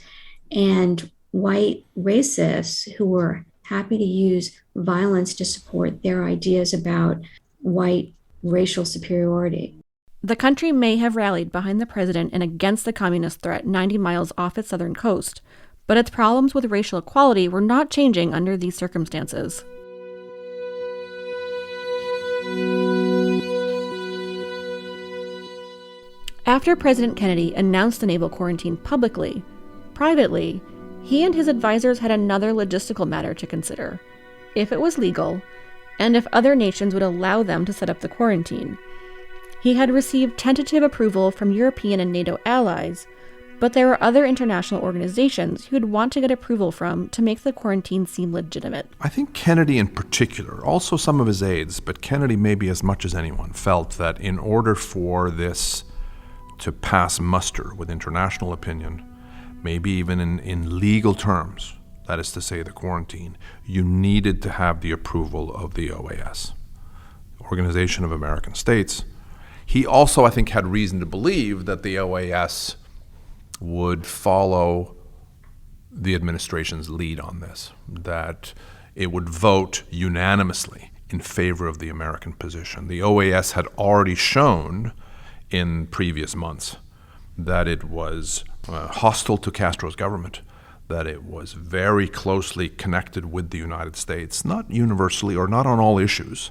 and white racists who were happy to use violence to support their ideas about white racial superiority. The country may have rallied behind the president and against the communist threat 90 miles off its southern coast, but its problems with racial equality were not changing under these circumstances. After President Kennedy announced the naval quarantine publicly, privately, he and his advisors had another logistical matter to consider. If it was legal, and if other nations would allow them to set up the quarantine. He had received tentative approval from European and NATO allies, but there were other international organizations he would want to get approval from to make the quarantine seem legitimate. I think Kennedy in particular, also some of his aides, but Kennedy maybe as much as anyone, felt that in order for this to pass muster with international opinion, maybe even in legal terms, that is to say the quarantine, you needed to have the approval of the OAS, Organization of American States. He also, I think, had reason to believe that the OAS would follow the administration's lead on this, that it would vote unanimously in favor of the American position. The OAS had already shown in previous months that it was hostile to Castro's government, that it was very closely connected with the United States, not universally or not on all issues,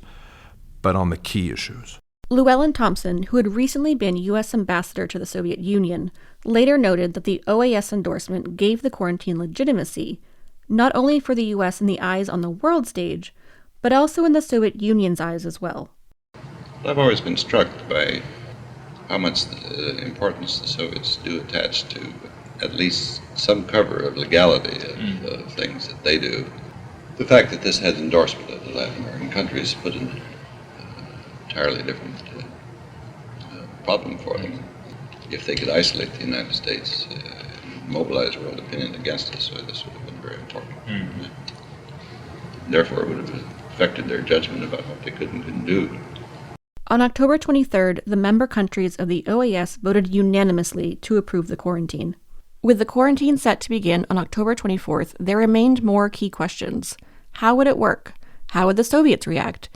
but on the key issues. Llewellyn Thompson, who had recently been U.S. ambassador to the Soviet Union, later noted that the OAS endorsement gave the quarantine legitimacy, not only for the U.S. in the eyes on the world stage, but also in the Soviet Union's eyes as well. I've always been struck by how much importance the Soviets do attach to at least some cover of legality of things that they do. The fact that this has endorsement of the Latin American countries put an entirely different problem for them. If they could isolate the United States, mobilize world opinion against us, this would have been very important. Therefore, it would have affected their judgment about what they could and couldn't do. On October 23rd, the member countries of the OAS voted unanimously to approve the quarantine. With the quarantine set to begin on October 24th, there remained more key questions. How would it work? How would the Soviets react?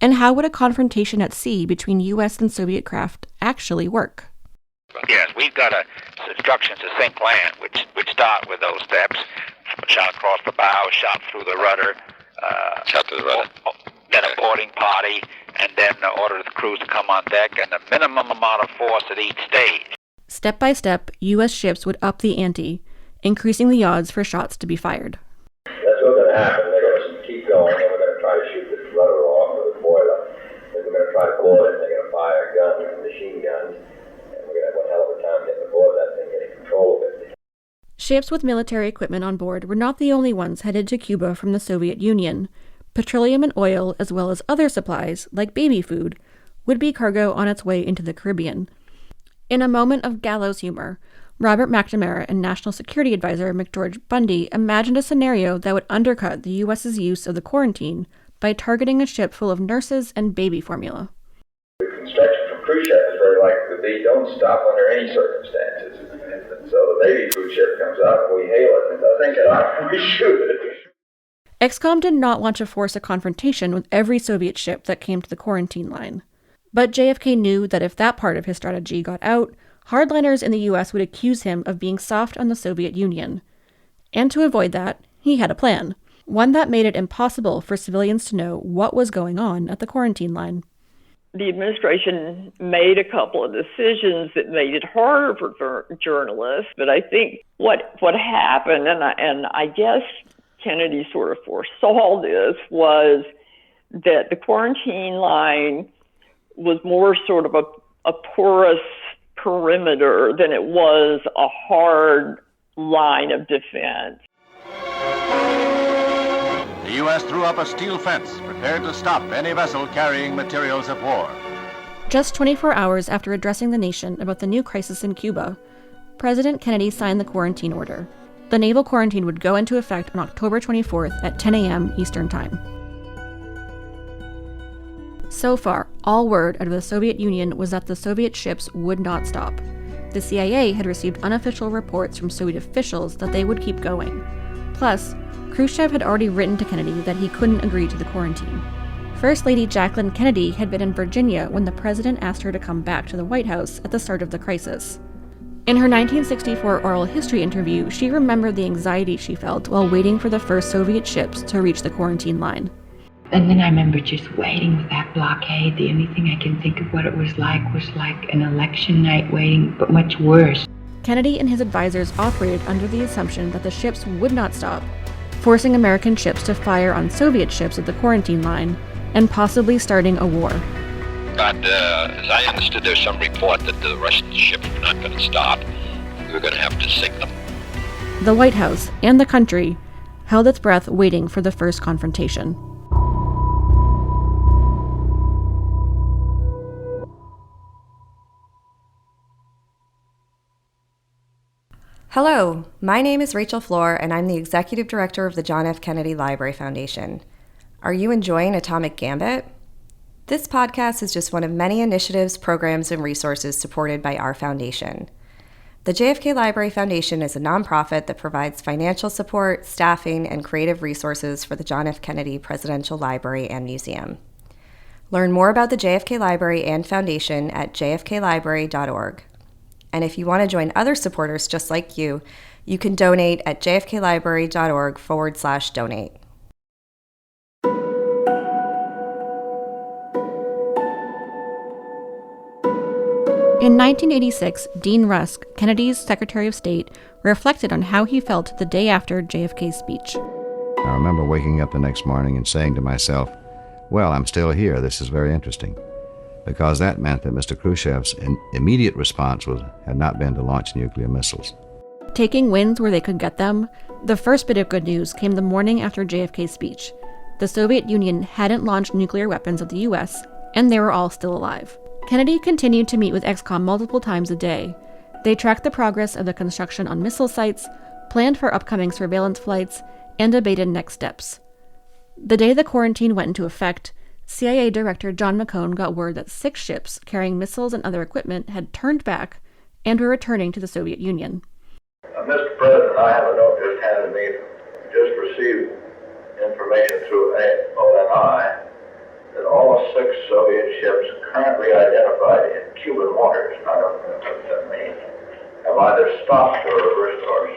And how would a confrontation at sea between U.S. and Soviet craft actually work? Yes, we've got instructions to sink land, which start with those steps. Shot across the bow, shot through the rudder. Shot through the rudder. Then a boarding party, and then order the crews to come on deck, and the minimum amount of force at each stage. Step by step, U.S. ships would up the ante, increasing the odds for shots to be fired. That's what's going to happen. They're going to keep going, and we're going to try to shoot this rudder off or the boiler. Then we're going to try to board it, and they're going to fire guns and machine guns, and we're going to have one hell of a time getting aboard that thing, getting control of it. Ships with military equipment on board were not the only ones headed to Cuba from the Soviet Union. Petroleum and oil, as well as other supplies, like baby food, would be cargo on its way into the Caribbean. In a moment of gallows humor, Robert McNamara and National Security Advisor McGeorge Bundy imagined a scenario that would undercut the U.S.'s use of the quarantine by targeting a ship full of nurses and baby formula. The instruction from Khrushchev is very likely to be, don't stop under any circumstances. And so the baby food ship comes up, and we hail it, and it doesn't get out, we shoot it. XCOM did not want to force a confrontation with every Soviet ship that came to the quarantine line. But JFK knew that if that part of his strategy got out, hardliners in the U.S. would accuse him of being soft on the Soviet Union. And to avoid that, he had a plan, one that made it impossible for civilians to know what was going on at the quarantine line. The administration made a couple of decisions that made it harder for journalists, but I think what happened, and I guess Kennedy sort of foresaw this, was that the quarantine line was more sort of a porous perimeter than it was a hard line of defense. The U.S. threw up a steel fence, prepared to stop any vessel carrying materials of war. Just 24 hours after addressing the nation about the new crisis in Cuba, President Kennedy signed the quarantine order. The naval quarantine would go into effect on October 24th at 10 a.m. Eastern Time. So far, all word out of the Soviet Union was that the Soviet ships would not stop. The CIA had received unofficial reports from Soviet officials that they would keep going. Plus, Khrushchev had already written to Kennedy that he couldn't agree to the quarantine. First Lady Jacqueline Kennedy had been in Virginia when the president asked her to come back to the White House at the start of the crisis. In her 1964 oral history interview, she remembered the anxiety she felt while waiting for the first Soviet ships to reach the quarantine line. And then I remember just waiting with that blockade. The only thing I can think of what it was like an election night waiting, but much worse. Kennedy and his advisors operated under the assumption that the ships would not stop, forcing American ships to fire on Soviet ships at the quarantine line, and possibly starting a war. But as I understood, there's some report that the Russian ships were not going to stop. We were going to have to sink them. The White House and the country held its breath waiting for the first confrontation. Hello, my name is Rachel Floor, and I'm the Executive Director of the John F. Kennedy Library Foundation. Are you enjoying Atomic Gambit? This podcast is just one of many initiatives, programs, and resources supported by our foundation. The JFK Library Foundation is a nonprofit that provides financial support, staffing, and creative resources for the John F. Kennedy Presidential Library and Museum. Learn more about the JFK Library and Foundation at jfklibrary.org. And if you want to join other supporters just like you can donate at jfklibrary.org/donate. In 1986, Dean Rusk, Kennedy's Secretary of State, reflected on how he felt the day after JFK's speech. I remember waking up the next morning and saying to myself, well, I'm still here. This is very interesting. Because that meant that Mr. Khrushchev's immediate response had not been to launch nuclear missiles. Taking wins where they could get them, the first bit of good news came the morning after JFK's speech. The Soviet Union hadn't launched nuclear weapons at the U.S., and they were all still alive. Kennedy continued to meet with XCOM multiple times a day. They tracked the progress of the construction on missile sites, planned for upcoming surveillance flights, and debated next steps. The day the quarantine went into effect, CIA Director John McCone got word that 6 ships carrying missiles and other equipment had turned back and were returning to the Soviet Union. Mr. President, I have a note just handed me, just received information through ONI that all 6 Soviet ships currently identified in Cuban waters, I don't know what that means, have either stopped or reversed course.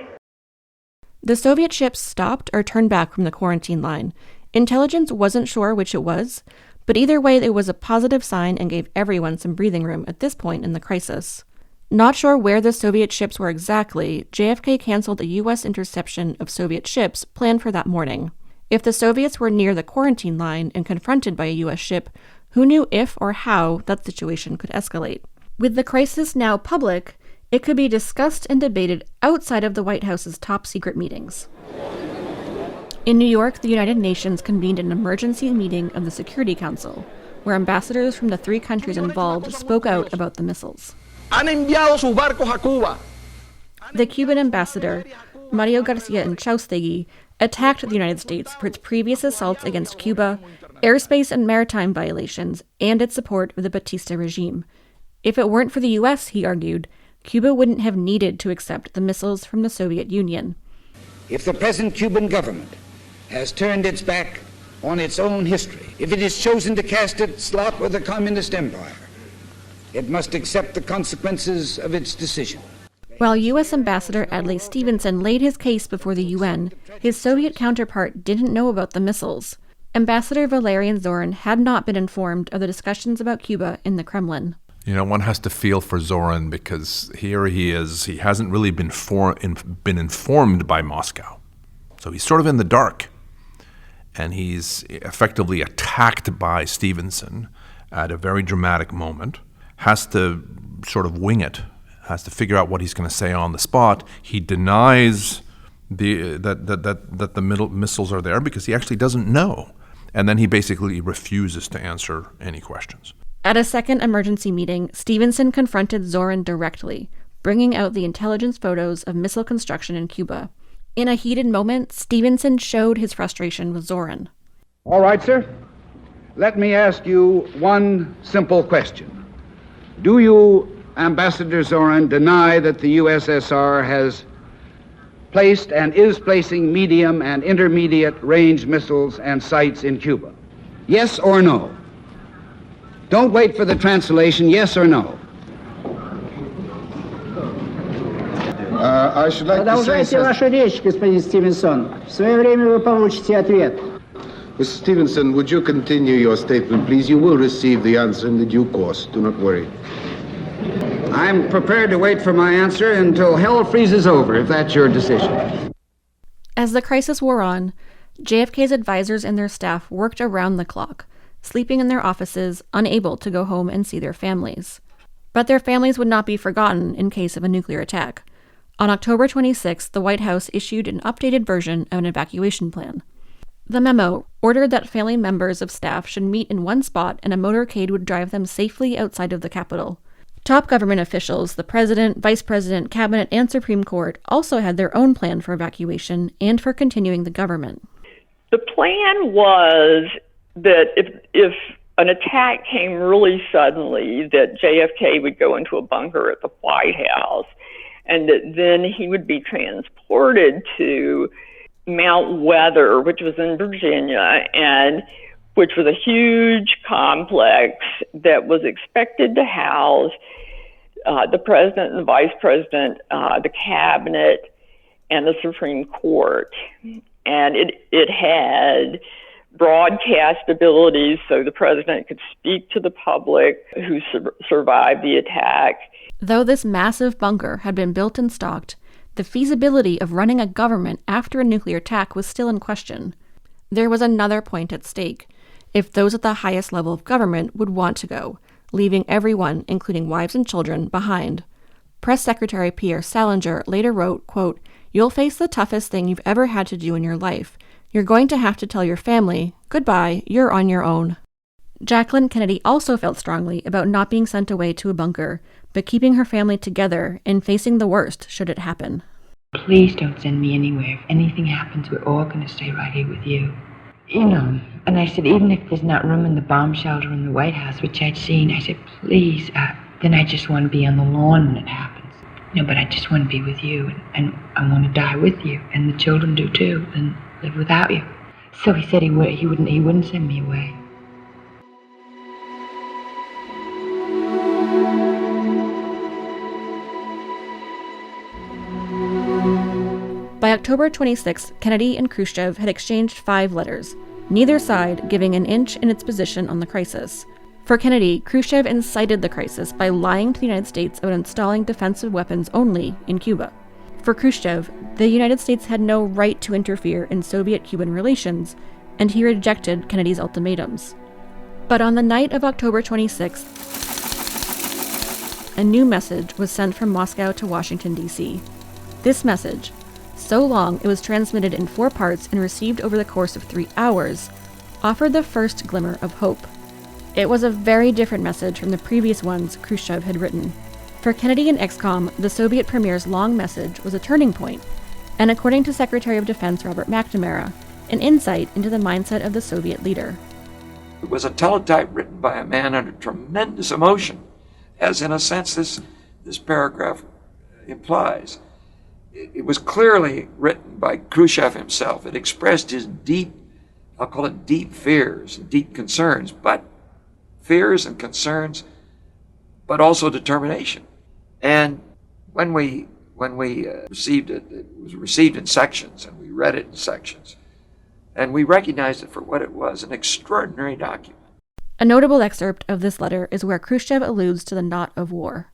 The Soviet ships stopped or turned back from the quarantine line. Intelligence wasn't sure which it was, but either way it was a positive sign and gave everyone some breathing room at this point in the crisis. Not sure where the Soviet ships were exactly, JFK canceled a U.S. interception of Soviet ships planned for that morning. If the Soviets were near the quarantine line and confronted by a U.S. ship, who knew if or how that situation could escalate? With the crisis now public, it could be discussed and debated outside of the White House's top-secret meetings. In New York, the United Nations convened an emergency meeting of the Security Council, where ambassadors from the 3 countries involved spoke out about the missiles. The Cuban ambassador, Mario Garcia Inchaustegui, attacked the United States for its previous assaults against Cuba, airspace and maritime violations, and its support of the Batista regime. If it weren't for the U.S., he argued, Cuba wouldn't have needed to accept the missiles from the Soviet Union. If the present Cuban government has turned its back on its own history, if it has chosen to cast its lot with the Communist Empire, it must accept the consequences of its decision. While U.S. Ambassador Adlai Stevenson laid his case before the UN, his Soviet counterpart didn't know about the missiles. Ambassador Valerian Zorin had not been informed of the discussions about Cuba in the Kremlin. You know, one has to feel for Zorin because here he is. He hasn't really been informed by Moscow. So he's sort of in the dark. And he's effectively attacked by Stevenson at a very dramatic moment. Has to sort of wing it. Has to figure out what he's going to say on the spot. He denies that the missiles are there because he actually doesn't know. And then he basically refuses to answer any questions. At a second emergency meeting, Stevenson confronted Zorin directly, bringing out the intelligence photos of missile construction in Cuba. In a heated moment, Stevenson showed his frustration with Zorin. All right, sir. Let me ask you one simple question. Do you, Ambassador Zorin, deny that the USSR has placed and is placing medium and intermediate range missiles and sites in Cuba? Yes or no? Don't wait for the translation, yes or no? I should like to say... Продолжайте вашу речь, господин Стивенсон. В свое время вы получите ответ. Mr. Stevenson, would you continue your statement, please? You will receive the answer in the due course. Do not worry. I'm prepared to wait for my answer until hell freezes over, if that's your decision. As the crisis wore on, JFK's advisors and their staff worked around the clock, sleeping in their offices, unable to go home and see their families. But their families would not be forgotten in case of a nuclear attack. On October 26th, the White House issued an updated version of an evacuation plan. The memo ordered that family members of staff should meet in one spot and a motorcade would drive them safely outside of the Capitol. Top government officials, the president, vice president, cabinet, and Supreme Court also had their own plan for evacuation and for continuing the government. The plan was that if an attack came really suddenly, that JFK would go into a bunker at the White House, and that then he would be transported to Mount Weather, which was in Virginia, and which was a huge complex that was expected to house the president and the vice president, the cabinet, and the Supreme Court. And it had broadcast abilities so the president could speak to the public who survived the attack. Though this massive bunker had been built and stocked, the feasibility of running a government after a nuclear attack was still in question. There was another point at stake: if those at the highest level of government would want to go, leaving everyone, including wives and children, behind. Press Secretary Pierre Salinger later wrote, quote, "You'll face the toughest thing you've ever had to do in your life. You're going to have to tell your family, goodbye, you're on your own." Jacqueline Kennedy also felt strongly about not being sent away to a bunker, but keeping her family together and facing the worst should it happen. Please don't send me anywhere. If anything happens, we're all going to stay right here with you. You know, and I said, even if there's not room in the bomb shelter in the White House, which I'd seen, I said, please, then I just want to be on the lawn when it happens. No, but I just want to be with you, and I want to die with you, and the children do too, and live without you. So he said he wouldn't send me away. By October 26, Kennedy and Khrushchev had exchanged 5 letters, neither side giving an inch in its position on the crisis. For Kennedy, Khrushchev incited the crisis by lying to the United States about installing defensive weapons only in Cuba. For Khrushchev, the United States had no right to interfere in Soviet-Cuban relations, and he rejected Kennedy's ultimatums. But on the night of October 26th, a new message was sent from Moscow to Washington, D.C. This message, so long it was transmitted in 4 parts and received over the course of 3 hours, offered the first glimmer of hope. It was a very different message from the previous ones Khrushchev had written. For Kennedy and ExComm, the Soviet premier's long message was a turning point, and according to Secretary of Defense Robert McNamara, an insight into the mindset of the Soviet leader. It was a teletype written by a man under tremendous emotion, as in a sense this paragraph implies. It was clearly written by Khrushchev himself. It expressed his deep, I'll call it deep fears, deep concerns, but fears and concerns, but also determination. And when we received it, it was received in sections, and we read it in sections, and we recognized it for what it was, an extraordinary document. A notable excerpt of this letter is where Khrushchev alludes to the knot of war.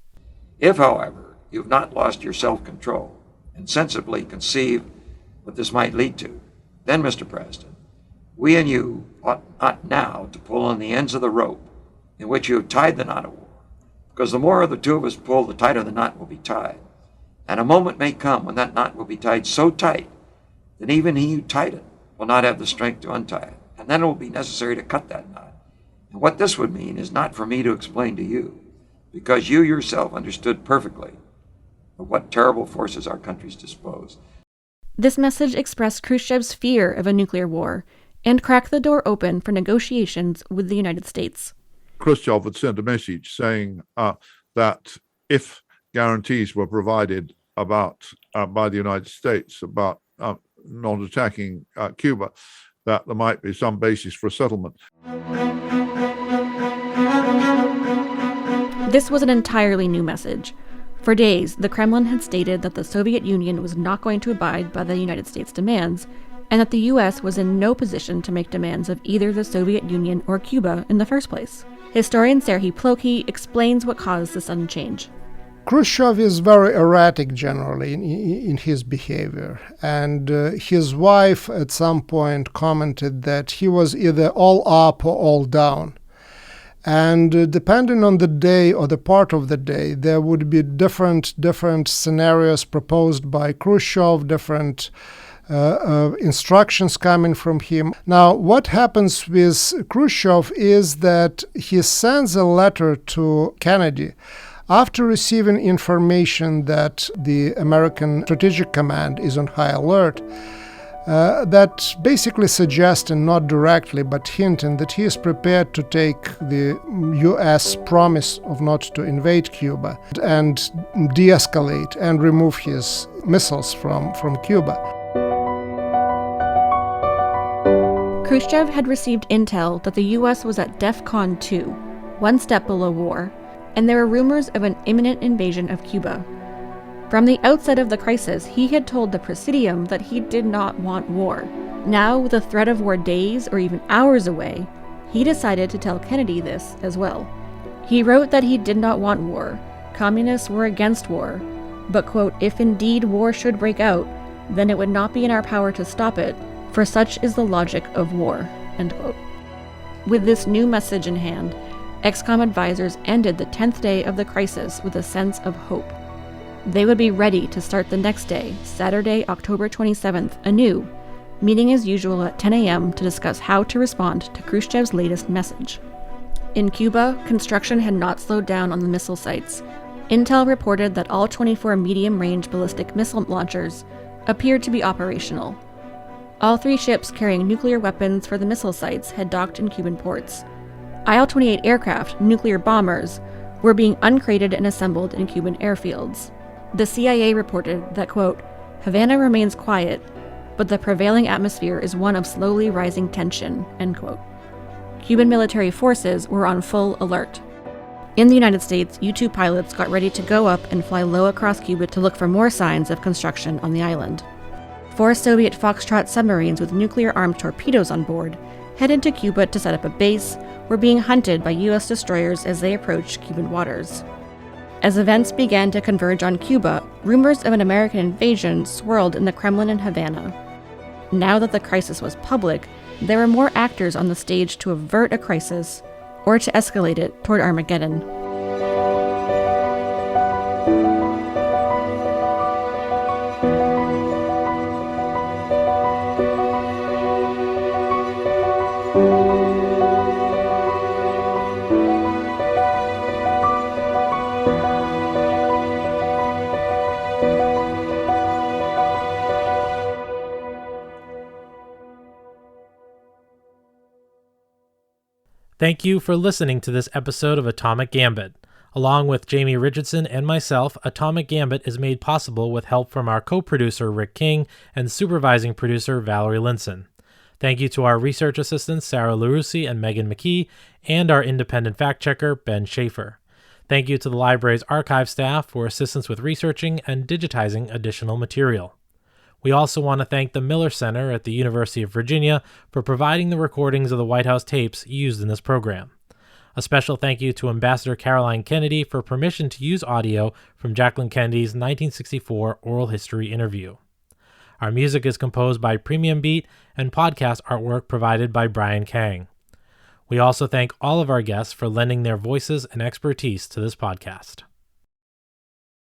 If, however, you have not lost your self-control and sensibly conceive what this might lead to, then, Mr. President, we and you ought not now to pull on the ends of the rope in which you have tied the knot of war, because the more the two of us pull, the tighter the knot will be tied. And a moment may come when that knot will be tied so tight that even he who tied it will not have the strength to untie it, and then it will be necessary to cut that knot. And what this would mean is not for me to explain to you, because you yourself understood perfectly of what terrible forces our countries dispose. This message expressed Khrushchev's fear of a nuclear war and cracked the door open for negotiations with the United States. Khrushchev had sent a message saying that if guarantees were provided by the United States about not attacking Cuba, that there might be some basis for a settlement. This was an entirely new message. For days, the Kremlin had stated that the Soviet Union was not going to abide by the United States' demands, and that the U.S. was in no position to make demands of either the Soviet Union or Cuba in the first place. Historian Serhiy Plokhy explains what caused the sudden change. Khrushchev is very erratic generally in his behavior, and his wife at some point commented that he was either all up or all down. And depending on the day or the part of the day, there would be different scenarios proposed by Khrushchev, different instructions coming from him. Now, what happens with Khrushchev is that he sends a letter to Kennedy after receiving information that the American Strategic Command is on high alert, that basically suggesting, not directly, but hinting that he is prepared to take the U.S. promise of not to invade Cuba and de-escalate and remove his missiles from Cuba. Khrushchev had received intel that the U.S. was at DEFCON 2, one step below war, and there were rumors of an imminent invasion of Cuba. From the outset of the crisis, he had told the Presidium that he did not want war. Now, with the threat of war days or even hours away, he decided to tell Kennedy this as well. He wrote that he did not want war. Communists were against war. But, quote, if indeed war should break out, then it would not be in our power to stop it, for such is the logic of war, end quote. With this new message in hand, ExComm advisors ended the 10th day of the crisis with a sense of hope. They would be ready to start the next day, Saturday, October 27th, anew, meeting as usual at 10 a.m. to discuss how to respond to Khrushchev's latest message. In Cuba, construction had not slowed down on the missile sites. Intel reported that all 24 medium-range ballistic missile launchers appeared to be operational. All 3 ships carrying nuclear weapons for the missile sites had docked in Cuban ports. Il-28 aircraft, nuclear bombers, were being uncrated and assembled in Cuban airfields. The CIA reported that, quote, Havana remains quiet, but the prevailing atmosphere is one of slowly rising tension, end quote. Cuban military forces were on full alert. In the United States, U-2 pilots got ready to go up and fly low across Cuba to look for more signs of construction on the island. 4 Soviet Foxtrot submarines with nuclear-armed torpedoes on board, headed to Cuba to set up a base, were being hunted by U.S. destroyers as they approached Cuban waters. As events began to converge on Cuba, rumors of an American invasion swirled in the Kremlin and Havana. Now that the crisis was public, there were more actors on the stage to avert a crisis or to escalate it toward Armageddon. Thank you for listening to this episode of Atomic Gambit. Along with Jamie Richardson and myself, Atomic Gambit is made possible with help from our co-producer Rick King and supervising producer Valerie Linson. Thank you to our research assistants Sarah LaRusi and Megan McKee, and our independent fact-checker Ben Schaefer. Thank you to the library's archive staff for assistance with researching and digitizing additional material. We also want to thank the Miller Center at the University of Virginia for providing the recordings of the White House tapes used in this program. A special thank you to Ambassador Caroline Kennedy for permission to use audio from Jacqueline Kennedy's 1964 oral history interview. Our music is composed by Premium Beat and podcast artwork provided by Brian Kang. We also thank all of our guests for lending their voices and expertise to this podcast.